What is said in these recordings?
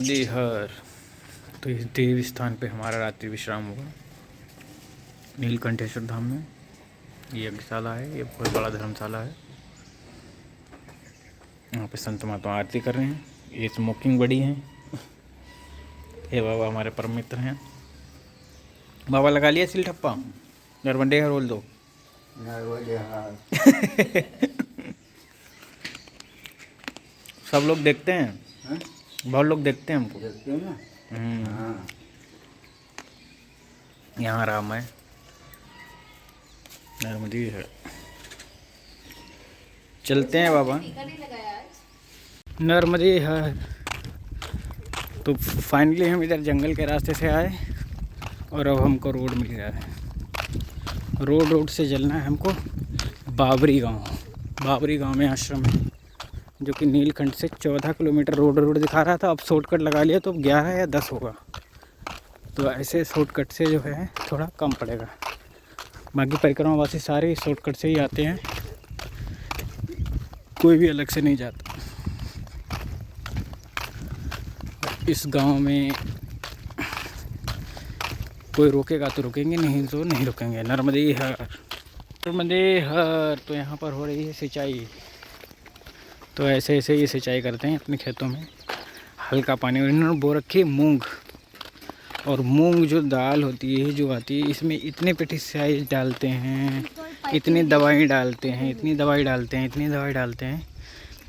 There. तो इस देव स्थान पे हमारा रात्रि विश्राम होगा नीलकंठेश्वर धाम में। ये यज्ञशाला है, ये बहुत बड़ा धर्मशाला है। यहाँ पे संत महात्मा आरती कर रहे हैं। ये स्मोकिंग बड़ी है। ये बाबा हमारे परम मित्र हैं। बाबा लगा लिया सिल ठप्पा, नरमंडे हर बोल दो। सब लोग देखते हैं, बहुत लोग देखते हैं हमको। देखते हैं ना। हाँ। यहाँ राम है, नर्मदी है। चलते हैं बाबा, नर्मदी है। तो फाइनली हम इधर जंगल के रास्ते से आए और अब हमको रोड मिल गया है। रोड से चलना है हमको बाबरी गांव में आश्रम है, जो कि नीलकंठ से 14 किलोमीटर रोड दिखा रहा था। अब शॉर्टकट लगा लिया तो 11 या 10 होगा। तो ऐसे शॉर्टकट से जो है थोड़ा कम पड़ेगा। बाकी परिक्रमावासी सारे शॉर्टकट से ही आते हैं, कोई भी अलग से नहीं जाता। इस गांव में कोई रोकेगा तो रुकेंगे, नहीं तो नहीं रुकेंगे। नर्मदे हर। तो यहाँ पर हो रही है सिंचाई। तो ऐसे ये सिंचाई करते हैं अपने खेतों में। हल्का पानी, और इन्होंने बो रखी मूंग। और मूंग जो दाल होती है जो आती है, इसमें इतने पेस्टिसाइड डालते हैं, इतनी दवाई डालते हैं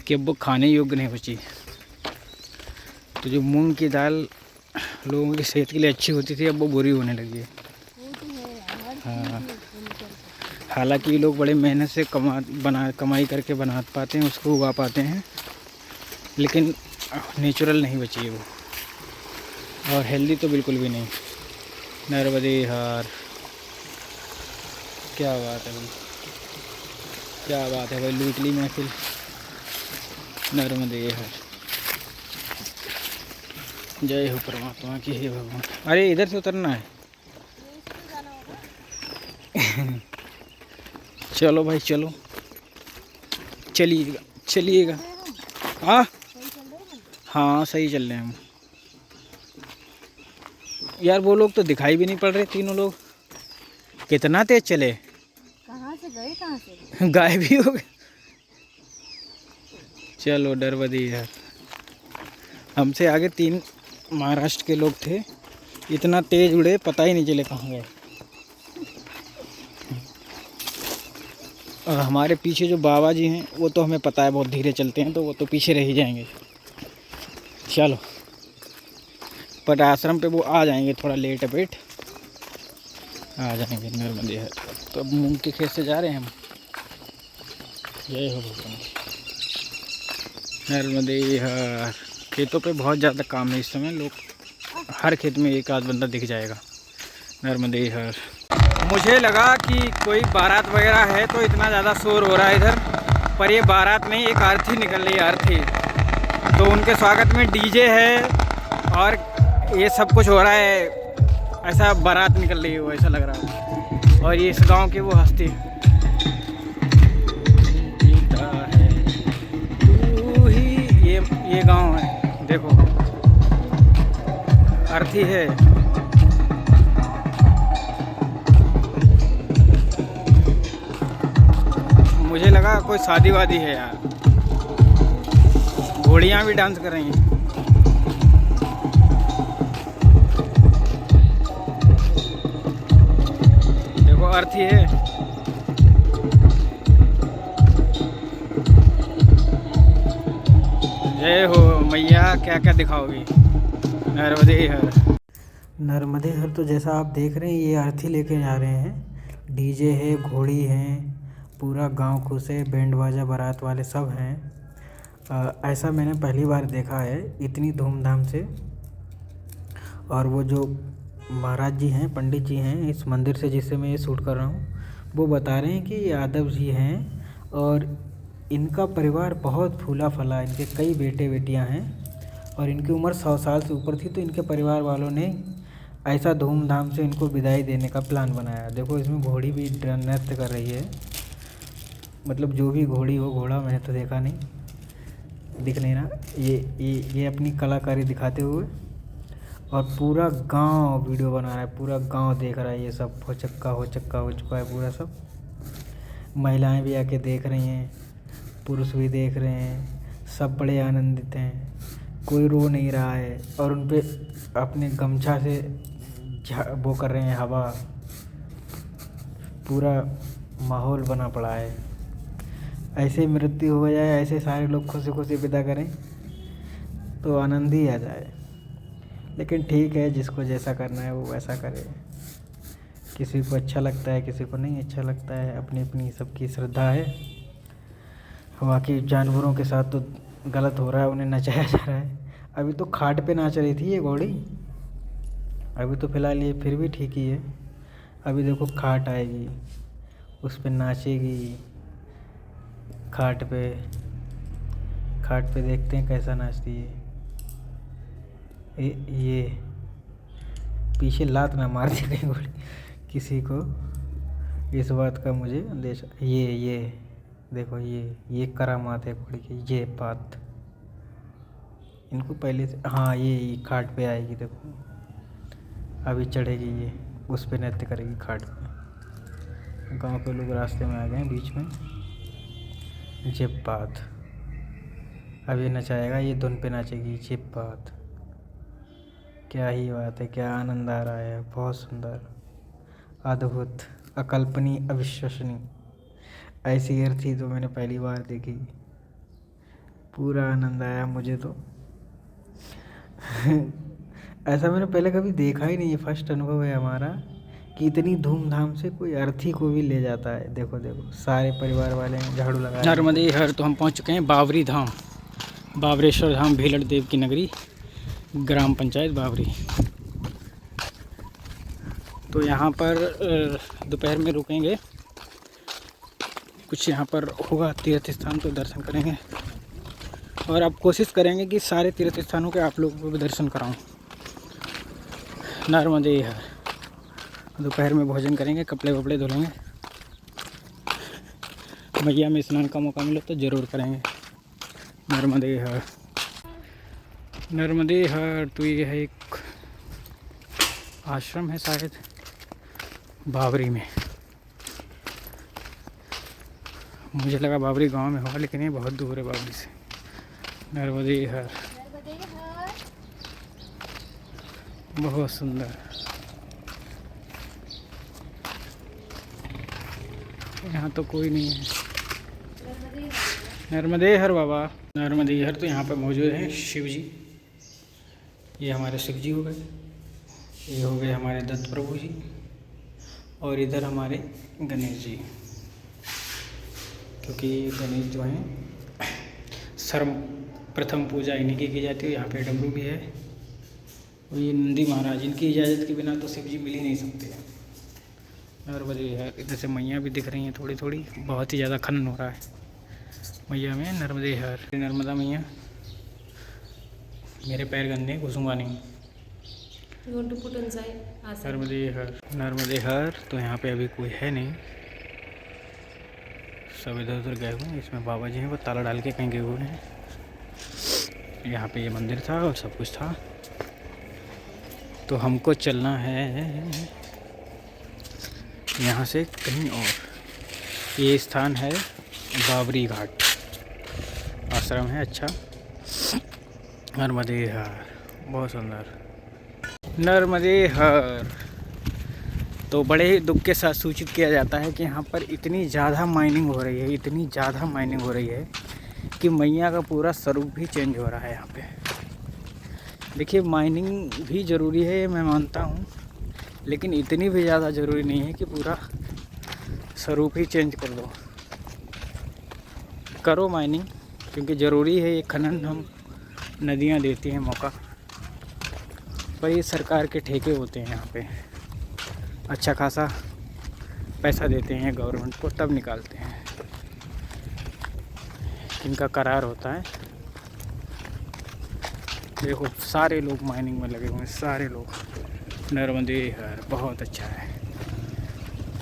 कि अब वो खाने योग्य नहीं बची। तो जो मूंग की दाल लोगों की सेहत के लिए अच्छी होती थी, अब वो बुरी होने लगी है। हाँ, हालांकि लोग बड़े मेहनत से कमाई करके बना पाते हैं, उसको उगा पाते हैं, लेकिन नेचुरल नहीं बची है वो, और हेल्दी तो बिल्कुल भी नहीं। नर्मदे हर। क्या बात है भाई, लूट ली महफिल। नर्मदे हर। जय हो परमात्मा की, हे भगवान। अरे इधर से उतरना है। चलो भाई चलो, चलिएगा। हाँ सही चल रहे हैं हम। यार वो लोग तो दिखाई भी नहीं पड़ रहे, तीनों लोग। कितना तेज चले, कहाँ से गायब ही हो गए। चलो नर्मदे हर। हमसे आगे 3 महाराष्ट्र के लोग थे, इतना तेज उड़े पता ही नहीं चले कहाँ गए। और हमारे पीछे जो बाबा जी हैं वो तो हमें पता है बहुत धीरे चलते हैं, तो वो तो पीछे रह ही जाएंगे। चलो, पर आश्रम पे वो आ जाएंगे, थोड़ा लेट आ जाएंगे नर्मदे हर। तो अब मूंग के खेत से जा रहे हैं हम। जय हो भगवान। नर्मदे हर। खेतों पे बहुत ज़्यादा काम है इस समय। लोग हर खेत में एक आध बंदा दिख जाएगा। नर्मदे हर। मुझे लगा कि कोई बारात वगैरह है तो इतना ज़्यादा शोर हो रहा है इधर, पर ये बारात नहीं, एक आरती निकल रही है, आरती। तो उनके स्वागत में डीजे है और ये सब कुछ हो रहा है, ऐसा बारात निकल रही है वो, ऐसा लग रहा है। और ये इस गांव की वो हस्ती है। तू ही, ये गांव है, देखो आरती है। मुझे लगा कोई शादी वादी है यार। घोड़ियाँ भी डांस कर रही हैं। देखो आरती है। जय हो मैया, क्या क्या दिखाओगी। नर्मदे हर। नर्मदे हर। तो जैसा आप देख रहे हैं, ये आरती लेके जा रहे हैं। डीजे है, घोड़ी है, पूरा गांव खुश है, बैंड बाजा बारात वाले सब हैं। ऐसा मैंने पहली बार देखा है इतनी धूमधाम से। और वो जो महाराज जी हैं, पंडित जी हैं इस मंदिर से जिससे मैं ये शूट कर रहा हूँ, वो बता रहे हैं कि यादव जी हैं और इनका परिवार बहुत फूला फला। इनके कई बेटे बेटियाँ हैं और इनकी उम्र 100 साल से ऊपर थी। तो इनके परिवार वालों ने ऐसा धूमधाम से इनको विदाई देने का प्लान बनाया। देखो इसमें घोड़ी भी नृत्य कर रही है, मतलब जो भी घोड़ी हो, घोड़ा मैंने तो देखा नहीं। दिख नहीं रहा, ये अपनी कलाकारी दिखाते हुए, और पूरा गांव वीडियो बना रहा है, पूरा गांव देख रहा है। ये सब हो चक्का हो चुका है पूरा सब। महिलाएं भी आके देख रही हैं, पुरुष भी देख रहे हैं, सब बड़े आनंदित हैं, कोई रो नहीं रहा है। और उन पे अपने गमछा से वो कर रहे हैं हवा, पूरा माहौल बना पड़ा है। ऐसे मृत्यु हो जाए, ऐसे सारे लोग खुशी खुशी विदा करें तो आनंद ही आ जाए। लेकिन ठीक है, जिसको जैसा करना है वो वैसा करे। किसी को अच्छा लगता है, किसी को नहीं अच्छा लगता है, अपनी अपनी सबकी श्रद्धा है। बाकी जानवरों के साथ तो गलत हो रहा है, उन्हें नचाया जा रहा है। अभी तो खाट पे नाच रही थी ये घोड़ी, अभी तो फ़िलहाल ये फिर भी ठीक ही है। अभी देखो खाट आएगी, उस पे नाचेगी। खाट पे देखते हैं कैसा नाचती है। ये पीछे लात ना मार दे कहीं घोड़ी किसी को, इस बात का मुझे अंदेशा। ये देखो, ये करामात है घोड़ी की, ये बात इनको पहले से। हाँ, ये खाट पे आएगी, देखो अभी चढ़ेगी, ये उस पे नृत्य करेगी खाट पे। गांव के लोग रास्ते में आ गए बीच में। ये बात अभी नचाएगा, ये धुन पे नाचेगी। ये बात, क्या ही बात है, क्या आनंद आ रहा है। बहुत सुंदर, अद्भुत, अकल्पनीय, अविश्वसनीय। ऐसी अर्थी तो मैंने पहली बार देखी। पूरा आनंद आया मुझे तो। ऐसा मैंने पहले कभी देखा ही नहीं है, फर्स्ट अनुभव है हमारा कि इतनी धूमधाम से कोई अर्थी को भी ले जाता है। देखो सारे परिवार वाले हैं, झाड़ू लगा। नर्मदे हर तो हम पहुंच चुके हैं बावरी धाम, बावरेश्वर धाम, भीलड़ देव की नगरी, ग्राम पंचायत बावरी। तो यहाँ पर दोपहर में रुकेंगे, कुछ यहाँ पर होगा तीर्थ स्थान, तो दर्शन करेंगे। और अब कोशिश करेंगे कि सारे तीर्थ स्थानों के आप लोगों को भी दर्शन कराऊं। नर्मदे हर, दोपहर में भोजन करेंगे, कपड़े वपड़े धुलेंगे। मैया में स्नान का मौका मिले तो ज़रूर करेंगे। नर्मदे हर, नर्मदे हर। तो ये है एक आश्रम है शायद बावरी में। मुझे लगा बावरी गांव में होगा, लेकिन ये बहुत दूर है बावरी से। नर्मदे हर, बहुत सुंदर। यहाँ तो कोई नहीं है। नर्मदे हर बाबा, नर्मदे हर। तो यहाँ पर मौजूद हैं शिव जी। ये हमारे शिव जी हो गए, ये हो गए हमारे दत्त प्रभु जी, और इधर हमारे गणेश जी। क्योंकि गणेश जो हैं सर्वप्रथम पूजा इन्हीं की जाती है। यहाँ पे डमरू भी है, और ये नंदी महाराज, इनकी इजाज़त के बिना तो शिव जी मिल ही नहीं सकते। नर्मदे हर। इधर से मैया भी दिख रही हैं थोड़ी थोड़ी, बहुत ही ज़्यादा खनन हो रहा है मैया में। नर्मदे हर, नर्मदा मैया। मेरे पैर गंदे, घुसूंगा नहीं। नर्मदे हर, नर्मदे हर। तो यहाँ पे अभी कोई है नहीं, सब इधर उधर गए हुए हैं। इसमें बाबा जी हैं, वो ताला डाल के कहीं गए हुए हैं। यहाँ पे ये मंदिर था और सब कुछ था। तो हमको चलना है यहाँ से कहीं और। ये स्थान है बावरी घाट, आश्रम है। अच्छा, नर्मदे हर, बहुत सुंदर। नर्मदे हर। तो बड़े ही दुख के साथ सूचित किया जाता है कि यहाँ पर इतनी ज़्यादा माइनिंग हो रही है, इतनी ज़्यादा माइनिंग हो रही है कि मैया का पूरा स्वरूप भी चेंज हो रहा है यहाँ पे। देखिए, माइनिंग भी ज़रूरी है, मैं मानता हूँ, लेकिन इतनी भी ज़्यादा ज़रूरी नहीं है कि पूरा स्वरूप ही चेंज कर दो। करो माइनिंग, क्योंकि ज़रूरी है ये खनन, हम नदियाँ देती हैं मौका, पर ये सरकार के ठेके होते हैं। यहाँ पे अच्छा खासा पैसा देते हैं गवर्नमेंट को, तब निकालते हैं। इनका करार होता है। देखो सारे लोग माइनिंग में लगे हुए हैं, सारे लोग। नर्मदे हर, बहुत अच्छा है।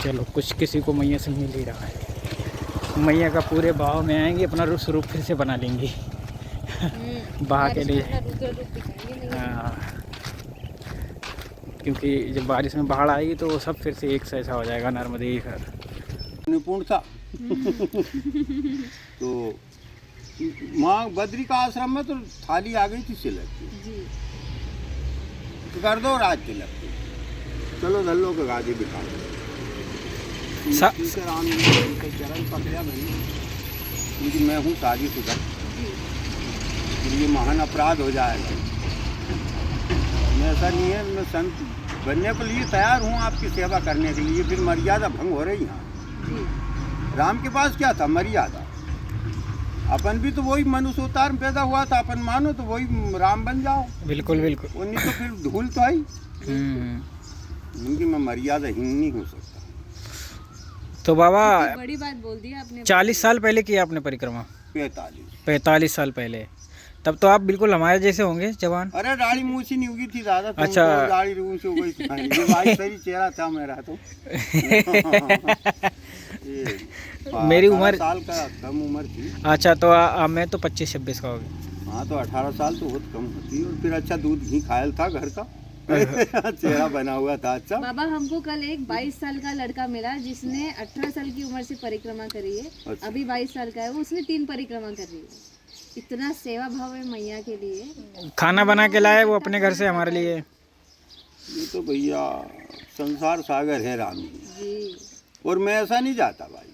चलो, कुछ किसी को मैया से मिल ही रहा है। मैया का पूरे भाव में आएंगे, अपना स्वरूप फिर से बना लेंगे। बहा के लिए। रुक दिखाएंगे नहीं। हाँ, क्योंकि जब बारिश में बाढ़ आएगी तो वो सब फिर से एक सा ऐसा हो जाएगा नर्मदे हर। निपुण था। तो वहाँ बद्री का आश्रम में तो थाली आ गई थी सिलक की, जी तो कर दो राज तिलक की, चलो धल्लो के गादी बिठा दो। सा- राम ने चरण पकड़ा मैंने, क्योंकि मैं हूँ शादीशुदा, ये महान अपराध हो जाएगा। मैं ऐसा नहीं है, मैं संत बनने के लिए तैयार हूँ आपकी सेवा करने के लिए, फिर मर्यादा भंग हो रही यहाँ। राम के पास क्या था? मर्यादा। अपन भी तो वही मनुष्य अवतार में पैदा हुआ था, अपन मानो तो वही राम बन जाओ। बिल्कुल बिल्कुल। वो नहीं तो फिर धूल तो आई। उनकी मैं मर्यादा ही नहीं हो सकता। तो बाबा बड़ी बात बोल दी आपने। 40 साल पहले किया आपने परिक्रमा? 45 साल पहले। तब तो आप बिल्कुल हमारे जैसे होंगे जवान। अरे दाढ़ी मूछी नहीं होगी थी दादा, तुम अच्छा। तो दाढ़ी मूछ हो गई थी। ये भाई सही चेहरा था मेरा तो। मेरी उम्र 18 साल का कम उम्र थी। अच्छा, तो मैं तो 25-26 का हो गया। हाँ, तो 18 साल तो बहुत कम होती। और फिर अच्छा दूध घी खायल था घर का। चेहरा बना हुआ था अच्छा। बाबा, हमको कल एक 22 साल का लड़का मिला जिसने 18 साल की उम्र से परिक्रमा करी है। अच्छा। अभी 22 साल का है वो, उसने 3 परिक्रमा कर रही है। इतना सेवा भाव है मैया के लिए। खाना बना के लाए वो अपने घर से हमारे लिए। ये तो भैया संसार सागर है राम जी। जी और मैं ऐसा नहीं जाता भाई।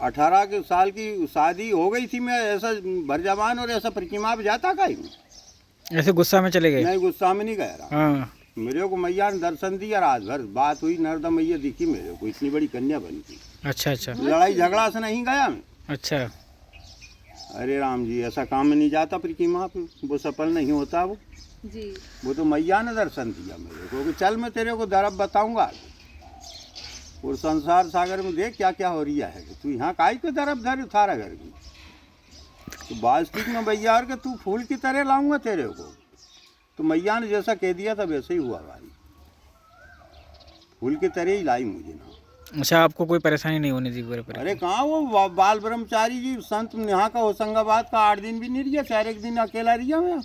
18 के साल की शादी हो गई थी, मैं ऐसा भरजवान और ऐसा परिक्रमा पे जाता का ही ऐसे गुस्सा में चले गए? नहीं, गुस्सा में नहीं गया रहा। हाँ। मेरे को मैया ने दर्शन दिया, रात भर बात हुई, नर्मदा मैया दिखी मेरे को, इतनी बड़ी कन्या बनी थी। अच्छा अच्छा लड़ाई झगड़ा से नहीं गया मैं। अच्छा। अरे राम जी, ऐसा काम में नहीं जाता परिक्रमा पे, वो सफल नहीं होता जी। वो तो मैया ने दर्शन दिया मेरे को कि चल मैं तेरे को दरब बताऊंगा और संसार सागर में देख क्या क्या हो रही है। तू यहाँ काई पे दरब धर थारा घर की, तो वास्तविक में भैया के तू फूल की तरह लाऊंगा तेरे को। तो मैया ने जैसा कह दिया था वैसे ही हुआ भाई, फूल की तरह ही लाई मुझे ना। अच्छा, आपको कोई परेशानी नहीं होने दी? अरे कहाँ, वो बाल ब्रह्मचारी जी संत यहाँ का होशंगाबाद का 8 दिन भी नहीं रिया, 4 दिन अकेला रिया मैं।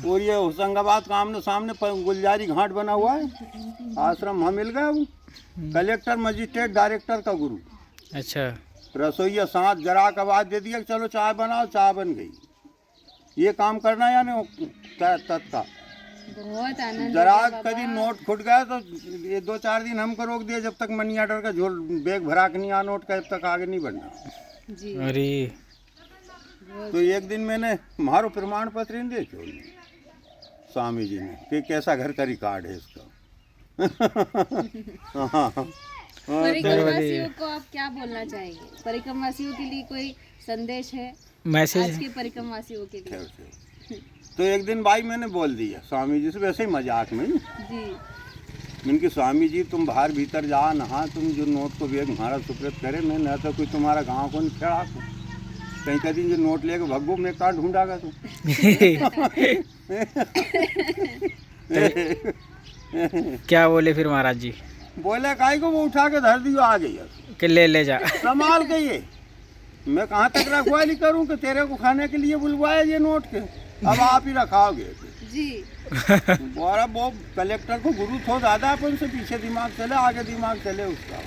और ये होशंगाबाद का आमने सामने गुलजारी घाट बना हुआ है, आश्रम वहाँ मिल गया। वो कलेक्टर मजिस्ट्रेट डायरेक्टर का गुरु। अच्छा। रसोईया साथ जरा का बात दे दिया, चलो चाय बनाओ, चाय बन गई। ये काम करना या नहीं तत्का। बहुत आनंद। जरा कभी नोट खुट गया तो ये 2-4 दिन हमको रोक दिया, जब तक मनी ऑर्डर का झोल बैग भरा के नहीं आ नोट का, जब तक आगे नहीं बढ़ना। जी। अरे तो एक दिन मैंने मारो प्रमाण पत्र नहीं देखे स्वामी जी ने कि कैसा घर का रिकॉर्ड है इसका। परिक्रमवासियों को आप क्या बोलना चाहेंगे? परिक्रमवासियों के लिए कोई संदेश है मैसेज? आज के परिक्रमवासियों के लिए। तो एक दिन भाई मैंने बोल दिया स्वामी जी से, वैसे ही मजाक में जी। इनके स्वामी जी तुम बाहर भीतर जा नहा, तुम जो नोट को बैग हमारा सुप्रत करे, मैं न तो कोई तुम्हारा गाँव को नहीं खेड़ा को कहीं का दिन जो नोट लेके भगो मैं कहाँ ढूंढागा तुम। क्या बोले फिर महाराज जी? बोले काई को, वो उठा के धर दियो आ गई कि ले जा। संभाल के। ये मैं कहाँ तक रखवाली करूँ कि तेरे को खाने के लिए बुलवाया ये नोट के, अब आप ही रखाओगे जी। बोरा वो कलेक्टर को गुरु थो दादा, अपन से पीछे दिमाग चले आगे दिमाग चले उसका।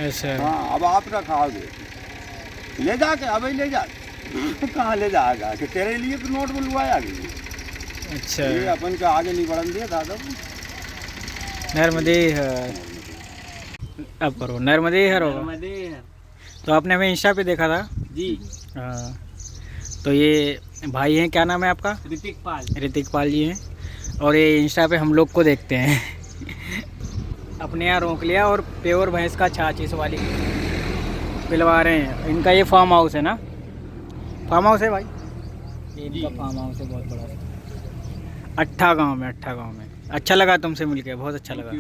अच्छा। हाँ, अब आप रखाओगे, ले जाके अब ले जा। कहाँ ले जाएगा कि तेरे लिए तो नोट बुलवाया गई। अच्छा। ये अपन का आगे नहीं बढ़न दिया दादा। नर्मदे हर। अब करो नर्मदे हर होगा। तो आपने हमें इंस्टा पे देखा था जी। हाँ। तो ये भाई हैं, क्या नाम है आपका? ऋतिक पाल जी हैं, और ये इंस्टा पे हम लोग को देखते हैं। अपने यहाँ रोक लिया और प्योर भैंस का छाछ इस वाली पिलवा रहे हैं। इनका ये फार्म हाउस है ना? फार्म हाउस है भाई, ये इनका फार्म हाउस है बहुत बड़ा। अट्ठा गांव में। अच्छा लगा तुमसे मिलके, बहुत अच्छा लगा।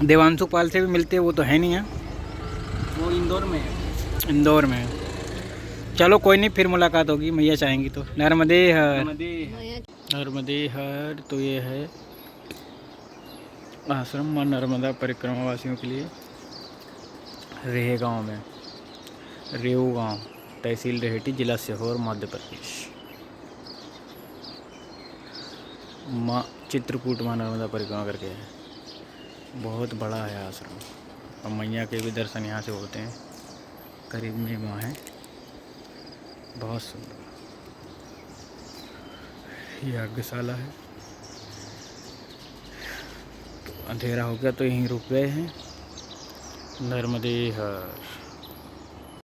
देवांशु पाल से भी मिलते हैं, वो तो है नहीं है, वो इंदौर में है। इंदौर में। चलो कोई नहीं, फिर मुलाकात होगी, मैया चाहेंगी तो। नर्मदे हर। नर्मदे हर। तो ये है आश्रम मां नर्मदा परिक्रमा वासियों के लिए, रेहे गांव में। रेऊ गांव, तहसील रहेठी, जिला सीहोर, मध्य प्रदेश। माँ चित्रकूट माँ नर्मदा परिक्रमा करके है। बहुत बड़ा है आश्रम और मैया के भी दर्शन यहाँ से होते हैं। करीब में माँ है, बहुत सुंदर। ये यज्ञशाला है। तो अंधेरा हो गया तो यहीं रुक गए हैं। नर्मदे हर।